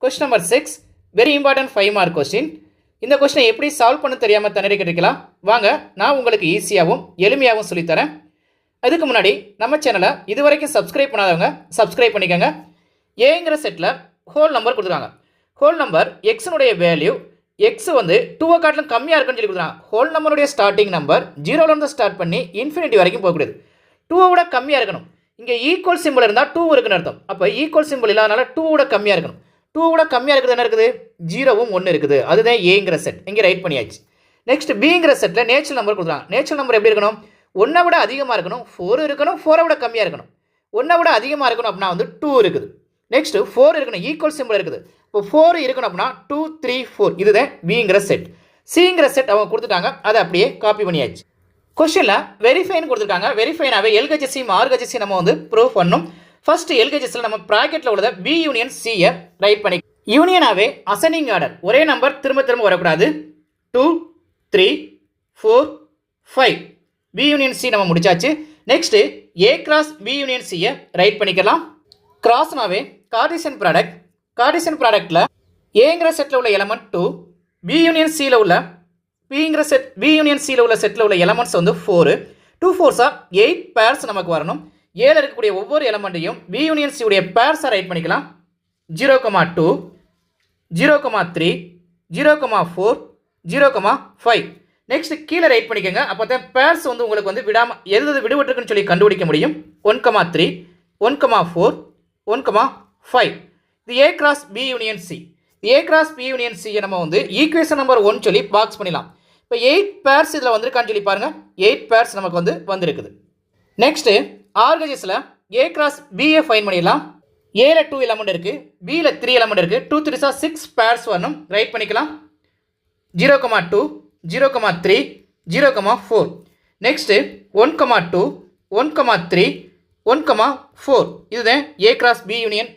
Question number 6, very important 5 mark question. இந்த கொஸ்டினை எப்படி சால்வ் பண்ண தெரியாமல் திணறிக்கிட்டு வாங்க நான் உங்களுக்கு ஈஸியாகவும் எளிமையாகவும் சொல்லித்தரேன். அதுக்கு முன்னாடி நம்ம சேனலை இது வரைக்கும் சப்ஸ்கிரைப் பண்ணாதவங்க சப்ஸ்கிரைப் பண்ணிக்கோங்க. ஏங்கிற செட்டில் ஹோல் நம்பர் கொடுத்துருக்காங்க. ஹோல் நம்பர் எக்ஸனுடைய வேல்யூ எக்ஸ் வந்து 2 காட்டிலும் கம்மியாக இருக்குன்னு சொல்லி கொடுத்துருக்காங்க. ஹோல் நம்பருடைய ஸ்டார்டிங் நம்பர் 0லேருந்து ஸ்டார்ட் பண்ணி இன்ஃபினிட்டி வரைக்கும் போகக்கூடாது. 2 விட கம்மியாக இருக்கணும். இங்கே ஈக்குவல் சிம்பிள் இருந்தால் 2 இருக்குன்னு அர்த்தம். அப்போ ஈக்குவல் சிம்பிள் இல்லாதனால 2 விட கம்மியாக இருக்கணும். 2 விட கம்மியாக இருக்குது என்ன இருக்குது? 0வும் 1 இருக்குது. அதுதான் ஏங்கிற செட். இங்கே ரைட் பண்ணியாச்சு. நெக்ஸ்ட் பிங்கிற செட்டில் நேச்சுரல் நம்பர் கொடுக்குறாங்க. நேச்சுரல் நம்பர் எப்படி இருக்கணும்? 1 விட அதிகமாக இருக்கணும், 4 இருக்கணும், 4 விட கம்மியாக இருக்கணும். 1 விட அதிகமாக இருக்கணும் அப்படின்னா வந்து 2 இருக்குது. நெக்ஸ்ட் 4 இருக்கணும், ஈக்குவல் சிம்பிள் இருக்குது. இப்போ 4 இருக்கணும் அப்படின்னா 2, 3, 4 இதுதான் பிங்கிற செட். சிங்கிற செட் அவங்க கொடுத்துட்டாங்க, அதை அப்படியே காப்பி பண்ணியாச்சு. கொஸ்டினில் வெரிஃபைன்னு கொடுத்துருக்காங்க. வெரிஃபைனாவே எல்ஹெச்எஸ்சி மார்ஹெச்எஸ்சி நம்ம வந்து ப்ரூவ் பண்ணணும். ஃபர்ஸ்ட் எல்ஹெச்எஸ்சியில் நம்ம ப்ராக்கெட்டில் உள்ளதை பி யூனியன் சியை ரைட் பண்ணி யூனியனாகவே அசனிங் ஆர்டர் ஒரே நம்பர் திரும்ப திரும்ப வரக்கூடாது. 2, 3, 4, 5 பி யூனியன் சி நம்ம முடிச்சாச்சு. Next A cross B union சியை ரைட் பண்ணிக்கலாம். கிராஸ்னாவே கார்டீசியன் ப்ராடக்ட். கார்டீசியன் ப்ராடக்டில் ஏங்கிற செட்டில் உள்ள எலமெண்ட் 2, பி யூனியன் சியில் உள்ள பிங்கிற செட் பி யூனியன் சியில் உள்ள செட்டில் உள்ள எலமெண்ட்ஸ் வந்து 4. 2 4s 8 பேர்ஸ் நமக்கு வரணும். ஏல இருக்கக்கூடிய ஒவ்வொரு எலமெண்ட்டையும் பி யூனியன் சி உடைய பேர்ஸை ரைட் பண்ணிக்கலாம். 0,2, 0,3, 0,4, 0,5 நெக்ஸ்ட் கீழே ரைட் பண்ணிக்கோங்க. அப்போ தான் பேர்ஸ் வந்து உங்களுக்கு வந்து விடாமல் எது விடுபட்டுருக்குன்னு சொல்லி கண்டுபிடிக்க முடியும். 1,3, 1,4, 1,5 இது A cross B union C. A cross B union சியை நம்ம வந்து ஈக்குவேஷன் நம்பர் 1 சொல்லி பாக்ஸ் பண்ணிடலாம். இப்போ 8 பேர்ஸ் இதில் வந்திருக்கான்னு சொல்லி பாருங்கள். 8 பேர்ஸ் நமக்கு வந்து வந்திருக்குது. நெக்ஸ்ட்டு ஆர்கஜஸில் ஏ கிராஸ் பியை ஃபைன் பண்ணிடலாம். ஏல 2 எலமெண்ட் இருக்குது, பியில் 3 எலமெண்ட் இருக்குது. 2 3s 6 பேர்ஸ் வரணும். ரைட் பண்ணிக்கலாம். 0,2, 0,3, 0,4 நெக்ஸ்ட்டு 1,2, 1,3, 1,4 இதுதான் A cross B union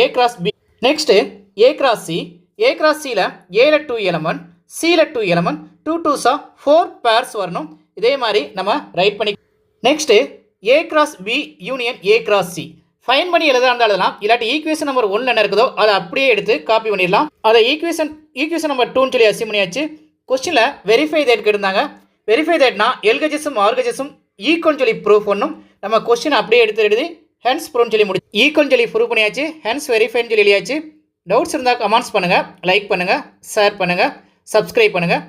A cross B. Next A cross C. A cross சியில் ஏல 2 எலமெண்ட், சியில் 2 எலமெண்ட். 2 2s 4 பேர்ஸ் வரணும். இதே மாதிரி நம்ம ரைட் பண்ணி next A cross B union A cross C find பண்ணி எழுதாண்டா எழுதலாம். இல்லாட்டி ஈக்குவேஷன் நம்பர் 1 என்ன இருக்குதோ அதை அப்படியே எடுத்து காப்பி பண்ணிடலாம். அதை ஈக்குவேஷன் நம்பர் 2 சொல்லி அசிம் பண்ணியாச்சு. கொஸ்டினில் வெரிஃபை தேட் கேட்டிருந்தாங்க. வெரிஃபை தேட்னா எல்ஹெச்எஸும் ஆர்ஹெச்எஸும் ஈக்குவல் சொல்லி ப்ரூவ் பண்ணணும். நம்ம கொஸ்டின் அப்படியே எடுத்து எழுதி ஹென்ஸ் ப்ரூவ் சொல்லி முடிச்சு ஈக்குவல் சொல்லி ப்ரூவ் பண்ணியாச்சு. ஹென்ஸ் வெரிஃபைன்னு சொல்லி எழுதியாச்சு. டவுட்ஸ் இருந்தால் கமெண்ட்ஸ் பண்ணுங்கள், லைக் பண்ணுங்கள், ஷேர் பண்ணுங்கள், சப்ஸ்கிரைப் பண்ணுங்கள்.